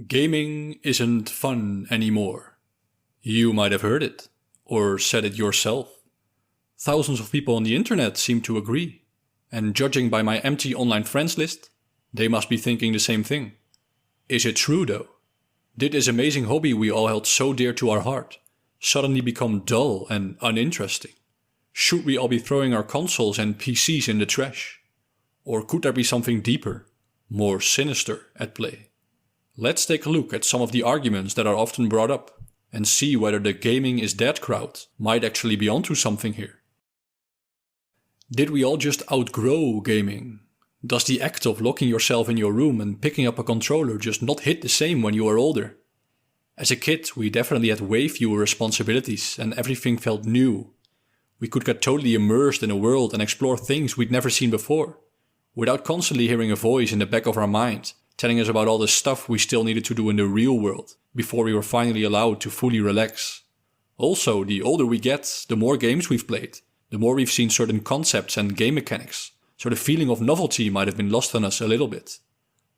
Gaming isn't fun anymore. You might have heard it, or said it yourself. Thousands of people on the internet seem to agree, and judging by my empty online friends list, they must be thinking the same thing. Is it true though? Did this amazing hobby we all held so dear to our heart suddenly become dull and uninteresting? Should we all be throwing our consoles and PCs in the trash? Or could there be something deeper, more sinister at play? Let's take a look at some of the arguments that are often brought up and see whether the gaming is dead crowd might actually be onto something here. Did we all just outgrow gaming? Does the act of locking yourself in your room and picking up a controller just not hit the same when you are older? As a kid, we definitely had way fewer responsibilities and everything felt new. We could get totally immersed in a world and explore things we'd never seen before, without constantly hearing a voice in the back of our mind telling us about all the stuff we still needed to do in the real world before we were finally allowed to fully relax. Also, the older we get, the more games we've played, the more we've seen certain concepts and game mechanics, so the feeling of novelty might have been lost on us a little bit.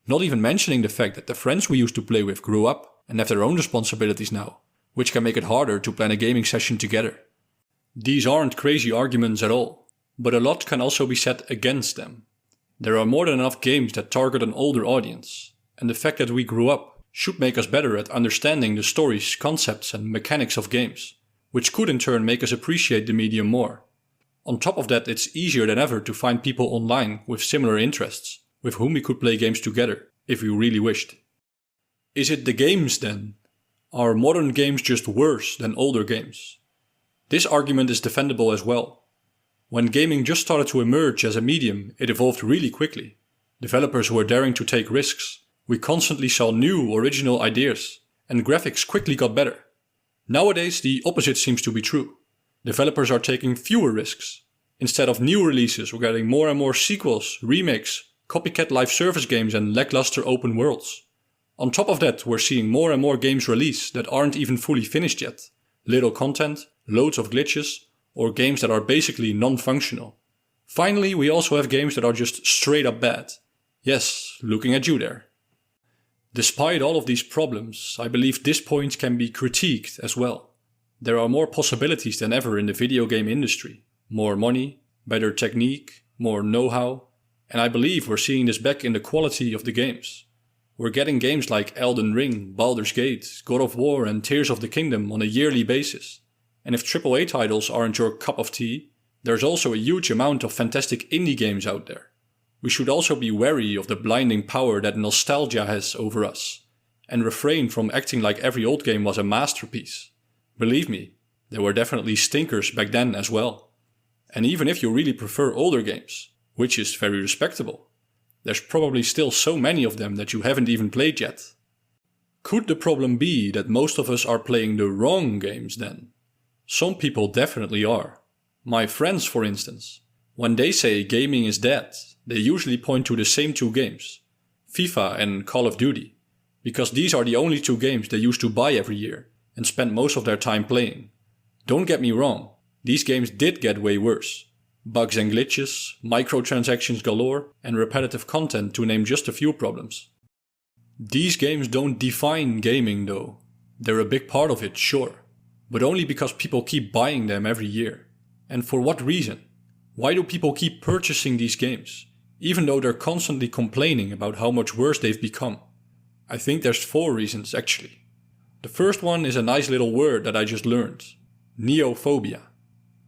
Not even mentioning the fact that the friends we used to play with grew up and have their own responsibilities now, which can make it harder to plan a gaming session together. These aren't crazy arguments at all, but a lot can also be said against them. There are more than enough games that target an older audience, and the fact that we grew up should make us better at understanding the stories, concepts and mechanics of games, which could in turn make us appreciate the medium more. On top of that, it's easier than ever to find people online with similar interests, with whom we could play games together, if we really wished. Is it the games then? Are modern games just worse than older games? This argument is defendable as well. When gaming just started to emerge as a medium, it evolved really quickly. Developers were daring to take risks. We constantly saw new, original ideas, and graphics quickly got better. Nowadays, the opposite seems to be true. Developers are taking fewer risks. Instead of new releases, we're getting more and more sequels, remakes, copycat live service games and lackluster open worlds. On top of that, we're seeing more and more games release that aren't even fully finished yet. Little content, loads of glitches, or games that are basically non-functional. Finally, we also have games that are just straight up bad. Yes, looking at you there. Despite all of these problems, I believe this point can be critiqued as well. There are more possibilities than ever in the video game industry. More money, better technique, more know-how, and I believe we're seeing this back in the quality of the games. We're getting games like Elden Ring, Baldur's Gate, God of War and Tears of the Kingdom on a yearly basis. And if AAA titles aren't your cup of tea, there's also a huge amount of fantastic indie games out there. We should also be wary of the blinding power that nostalgia has over us, and refrain from acting like every old game was a masterpiece. Believe me, there were definitely stinkers back then as well. And even if you really prefer older games, which is very respectable, there's probably still so many of them that you haven't even played yet. Could the problem be that most of us are playing the wrong games then? Some people definitely are. My friends, for instance. When they say gaming is dead, they usually point to the same two games, FIFA and Call of Duty, because these are the only two games they used to buy every year and spend most of their time playing. Don't get me wrong, these games did get way worse. Bugs and glitches, microtransactions galore, and repetitive content to name just a few problems. These games don't define gaming though. They're a big part of it, sure. But only because people keep buying them every year. And for what reason? Why do people keep purchasing these games, even though they're constantly complaining about how much worse they've become? I think there's 4 reasons actually. The first one is a nice little word that I just learned. Neophobia.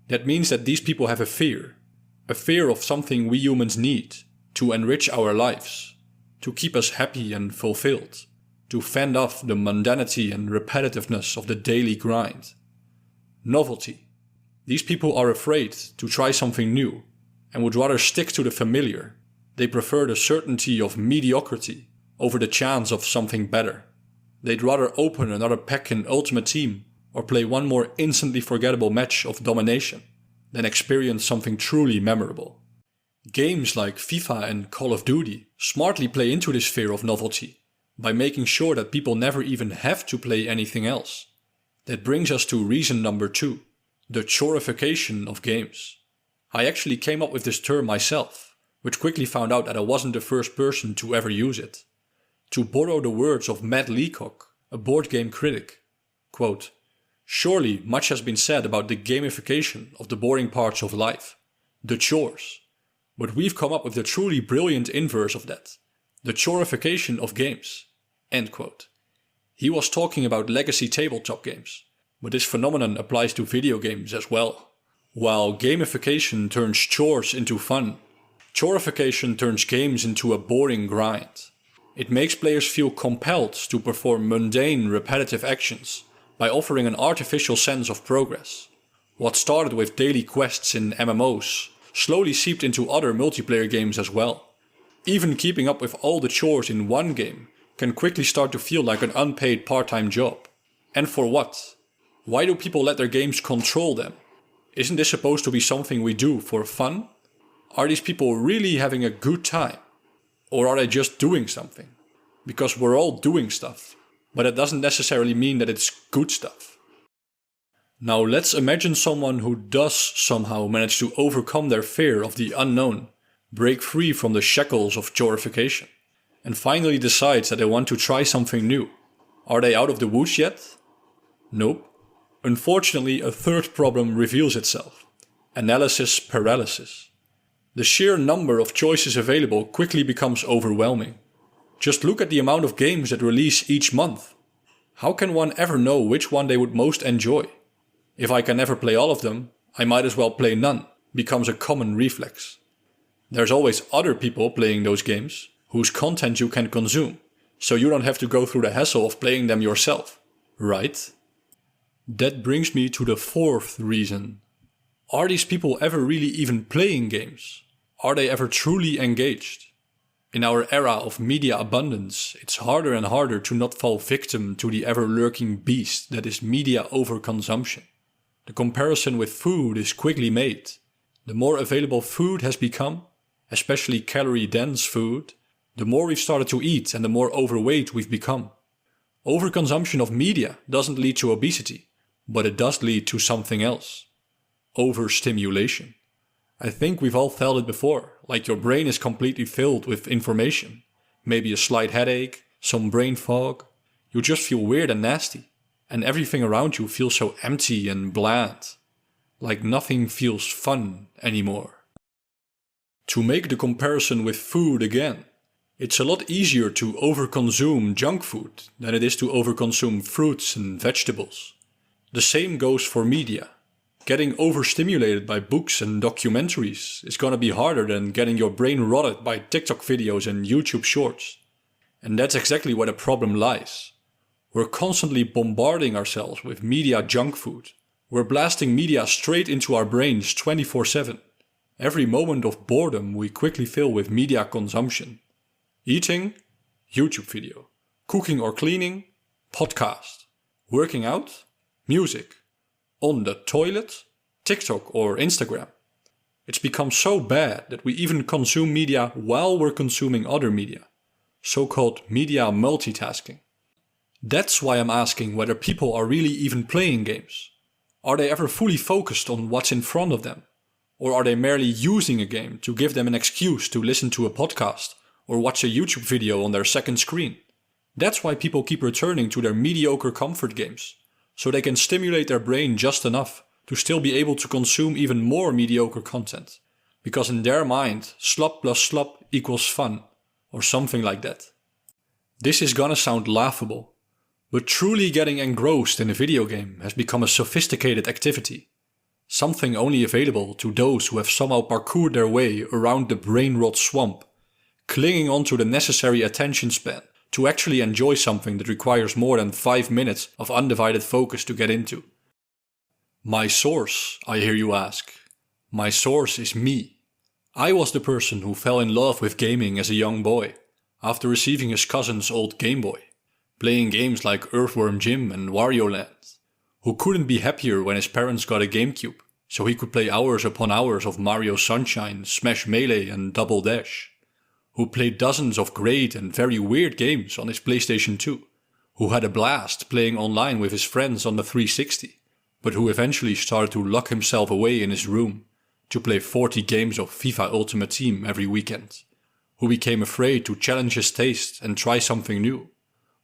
That means that these people have a fear of something we humans need to enrich our lives, to keep us happy and fulfilled, to fend off the mundanity and repetitiveness of the daily grind. Novelty. These people are afraid to try something new and would rather stick to the familiar. They prefer the certainty of mediocrity over the chance of something better. They'd rather open another pack in Ultimate Team or play one more instantly forgettable match of domination than experience something truly memorable. Games like FIFA and Call of Duty smartly play into this fear of novelty by making sure that people never even have to play anything else. That brings us to reason number 2, the chorification of games. I actually came up with this term myself, but quickly found out that I wasn't the first person to ever use it. To borrow the words of Matt Leacock, a board game critic, quote, "Surely much has been said about the gamification of the boring parts of life, the chores, but we've come up with the truly brilliant inverse of that, the chorification of games." End quote. He was talking about legacy tabletop games, but this phenomenon applies to video games as well. While gamification turns chores into fun, chorification turns games into a boring grind. It makes players feel compelled to perform mundane, repetitive actions by offering an artificial sense of progress. What started with daily quests in MMOs slowly seeped into other multiplayer games as well. Even keeping up with all the chores in one game can quickly start to feel like an unpaid part-time job. And for what? Why do people let their games control them? Isn't this supposed to be something we do for fun? Are these people really having a good time? Or are they just doing something? Because we're all doing stuff, but it doesn't necessarily mean that it's good stuff. Now let's imagine someone who does somehow manage to overcome their fear of the unknown, break free from the shackles of chorification, and finally decides that they want to try something new. Are they out of the woods yet? Nope. Unfortunately, a third problem reveals itself: analysis paralysis. The sheer number of choices available quickly becomes overwhelming. Just look at the amount of games that release each month. How can one ever know which one they would most enjoy? If I can never play all of them, I might as well play none, becomes a common reflex. There's always other people playing those games, whose content you can consume, so you don't have to go through the hassle of playing them yourself, right? That brings me to the fourth reason. Are these people ever really even playing games? Are they ever truly engaged? In our era of media abundance, it's harder and harder to not fall victim to the ever-lurking beast that is media overconsumption. The comparison with food is quickly made. The more available food has become, especially calorie-dense food, the more we've started to eat and the more overweight we've become. Overconsumption of media doesn't lead to obesity, but it does lead to something else. Overstimulation. I think we've all felt it before, like your brain is completely filled with information. Maybe a slight headache, some brain fog. You just feel weird and nasty, and everything around you feels so empty and bland. Like nothing feels fun anymore. To make the comparison with food again, it's a lot easier to overconsume junk food than it is to overconsume fruits and vegetables. The same goes for media. Getting overstimulated by books and documentaries is gonna be harder than getting your brain rotted by TikTok videos and YouTube shorts. And that's exactly where the problem lies. We're constantly bombarding ourselves with media junk food. We're blasting media straight into our brains 24/7. Every moment of boredom we quickly fill with media consumption. Eating, YouTube video. Cooking or cleaning, podcast. Working out, music. On the toilet, TikTok or Instagram. It's become so bad that we even consume media while we're consuming other media. So-called media multitasking. That's why I'm asking whether people are really even playing games. Are they ever fully focused on what's in front of them? Or are they merely using a game to give them an excuse to listen to a podcast or watch a YouTube video on their second screen? That's why people keep returning to their mediocre comfort games, so they can stimulate their brain just enough to still be able to consume even more mediocre content. Because in their mind, slop plus slop equals fun, or something like that. This is gonna sound laughable, but truly getting engrossed in a video game has become a sophisticated activity. Something only available to those who have somehow parkoured their way around the brain rot swamp, clinging onto the necessary attention span to actually enjoy something that requires more than 5 minutes of undivided focus to get into. My source, I hear you ask. My source is me. I was the person who fell in love with gaming as a young boy, after receiving his cousin's old Game Boy, playing games like Earthworm Jim and Wario Land, who couldn't be happier when his parents got a GameCube, so he could play hours upon hours of Mario Sunshine, Smash Melee and Double Dash, who played dozens of great and very weird games on his PlayStation 2, who had a blast playing online with his friends on the 360, but who eventually started to lock himself away in his room to play 40 games of FIFA Ultimate Team every weekend, who became afraid to challenge his taste and try something new,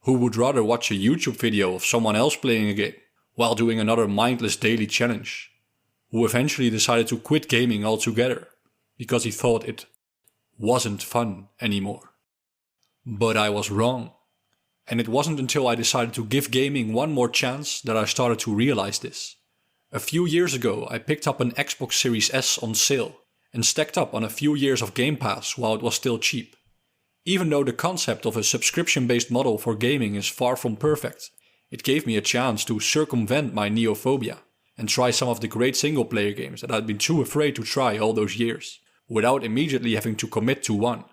who would rather watch a YouTube video of someone else playing a game while doing another mindless daily challenge, who eventually decided to quit gaming altogether because he thought it wasn't fun anymore. But I was wrong. And it wasn't until I decided to give gaming one more chance that I started to realize this. A few years ago, I picked up an Xbox Series S on sale and stacked up on a few years of Game Pass while it was still cheap. Even though the concept of a subscription-based model for gaming is far from perfect, it gave me a chance to circumvent my neophobia and try some of the great single-player games that I'd been too afraid to try all those years, without immediately having to commit to one.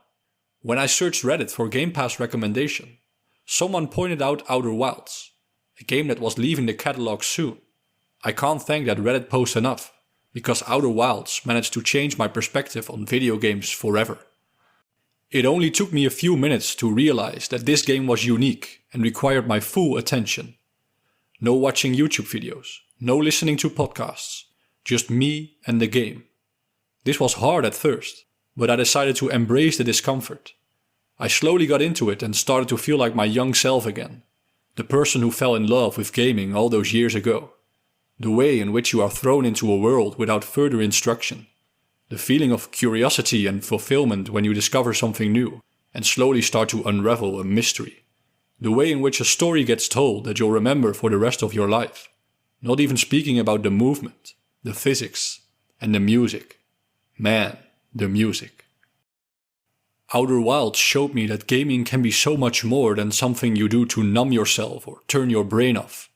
When I searched Reddit for Game Pass recommendation, someone pointed out Outer Wilds, a game that was leaving the catalog soon. I can't thank that Reddit post enough, because Outer Wilds managed to change my perspective on video games forever. It only took me a few minutes to realize that this game was unique and required my full attention. No watching YouTube videos, no listening to podcasts, just me and the game. This was hard at first, but I decided to embrace the discomfort. I slowly got into it and started to feel like my young self again, the person who fell in love with gaming all those years ago. The way in which you are thrown into a world without further instruction. The feeling of curiosity and fulfillment when you discover something new and slowly start to unravel a mystery. The way in which a story gets told that you'll remember for the rest of your life. Not even speaking about the movement, the physics, and the music. Man, the music. Outer Wilds showed me that gaming can be so much more than something you do to numb yourself or turn your brain off.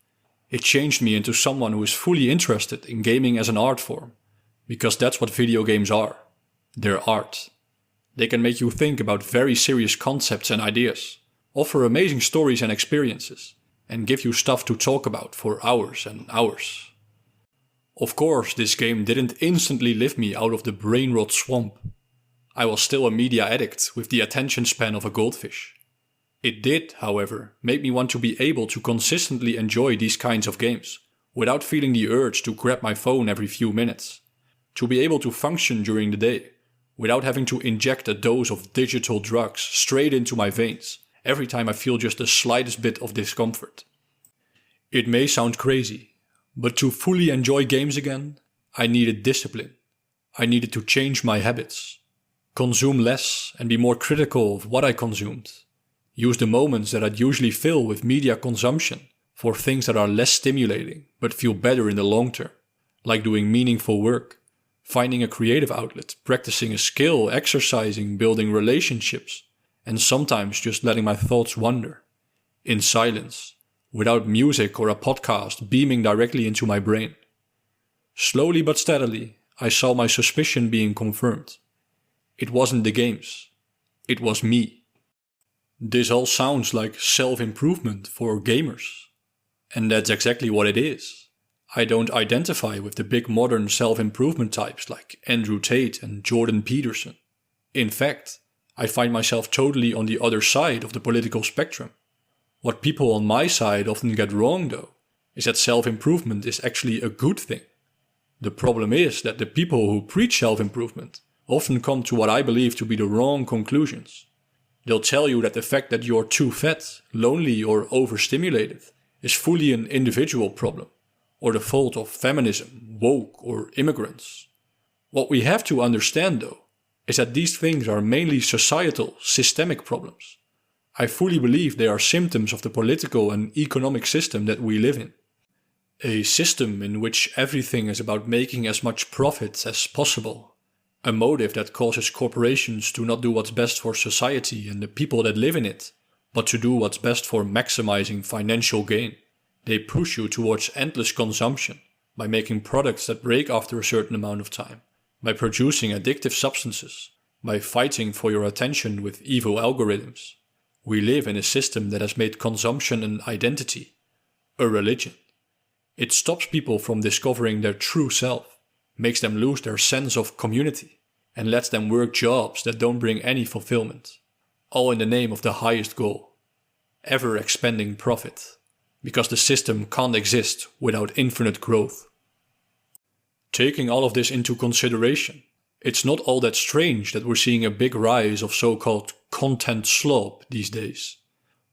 It changed me into someone who is fully interested in gaming as an art form, because that's what video games are. They're art. They can make you think about very serious concepts and ideas, offer amazing stories and experiences, and give you stuff to talk about for hours and hours. Of course, this game didn't instantly lift me out of the brain rot swamp. I was still a media addict with the attention span of a goldfish. It did, however, make me want to be able to consistently enjoy these kinds of games, without feeling the urge to grab my phone every few minutes. To be able to function during the day, without having to inject a dose of digital drugs straight into my veins, every time I feel just the slightest bit of discomfort. It may sound crazy, but to fully enjoy games again, I needed discipline. I needed to change my habits. Consume less and be more critical of what I consumed. Use the moments that I'd usually fill with media consumption for things that are less stimulating but feel better in the long term, like doing meaningful work, finding a creative outlet, practicing a skill, exercising, building relationships, and sometimes just letting my thoughts wander, in silence, without music or a podcast beaming directly into my brain. Slowly but steadily, I saw my suspicion being confirmed. It wasn't the games. It was me. This all sounds like self-improvement for gamers. And that's exactly what it is. I don't identify with the big modern self-improvement types like Andrew Tate and Jordan Peterson. In fact, I find myself totally on the other side of the political spectrum. What people on my side often get wrong, though, is that self-improvement is actually a good thing. The problem is that the people who preach self-improvement often come to what I believe to be the wrong conclusions. They'll tell you that the fact that you're too fat, lonely, or overstimulated is fully an individual problem, or the fault of feminism, woke, or immigrants. What we have to understand, though, is that these things are mainly societal, systemic problems. I fully believe they are symptoms of the political and economic system that we live in. A system in which everything is about making as much profit as possible. A motive that causes corporations to not do what's best for society and the people that live in it, but to do what's best for maximizing financial gain. They push you towards endless consumption by making products that break after a certain amount of time, by producing addictive substances, by fighting for your attention with evil algorithms. We live in a system that has made consumption an identity, a religion. It stops people from discovering their true self, makes them lose their sense of community, and lets them work jobs that don't bring any fulfillment, all in the name of the highest goal, ever-expanding profit, because the system can't exist without infinite growth. Taking all of this into consideration, It's not all that strange that we're seeing a big rise of so-called content slop these days.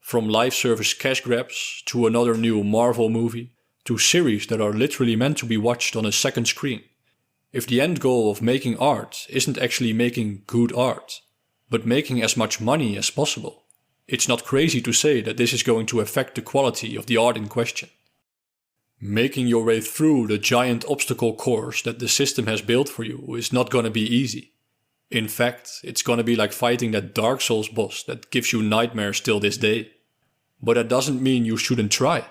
From live service cash grabs to another new Marvel movie to series that are literally meant to be watched on a second screen. If the end goal of making art isn't actually making good art, but making as much money as possible, it's not crazy to say that this is going to affect the quality of the art in question. Making your way through the giant obstacle course that the system has built for you is not going to be easy. In fact, it's going to be like fighting that Dark Souls boss that gives you nightmares till this day. But that doesn't mean you shouldn't try.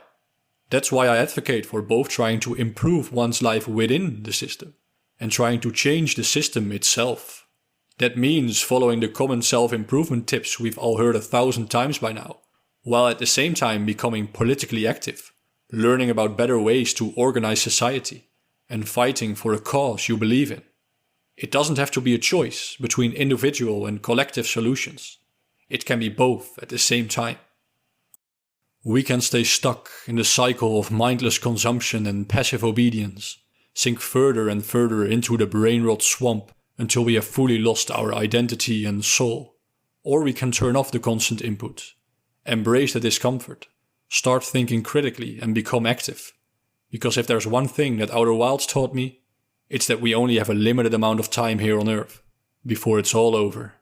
That's why I advocate for both trying to improve one's life within the system and trying to change the system itself. That means following the common self-improvement tips we've all heard 1,000 times by now, while at the same time becoming politically active, learning about better ways to organize society, and fighting for a cause you believe in. It doesn't have to be a choice between individual and collective solutions. It can be both at the same time. We can stay stuck in the cycle of mindless consumption and passive obedience, sink further and further into the brain rot swamp until we have fully lost our identity and soul. Or we can turn off the constant input, embrace the discomfort, start thinking critically and become active. Because if there's one thing that Outer Wilds taught me, it's that we only have a limited amount of time here on Earth before it's all over.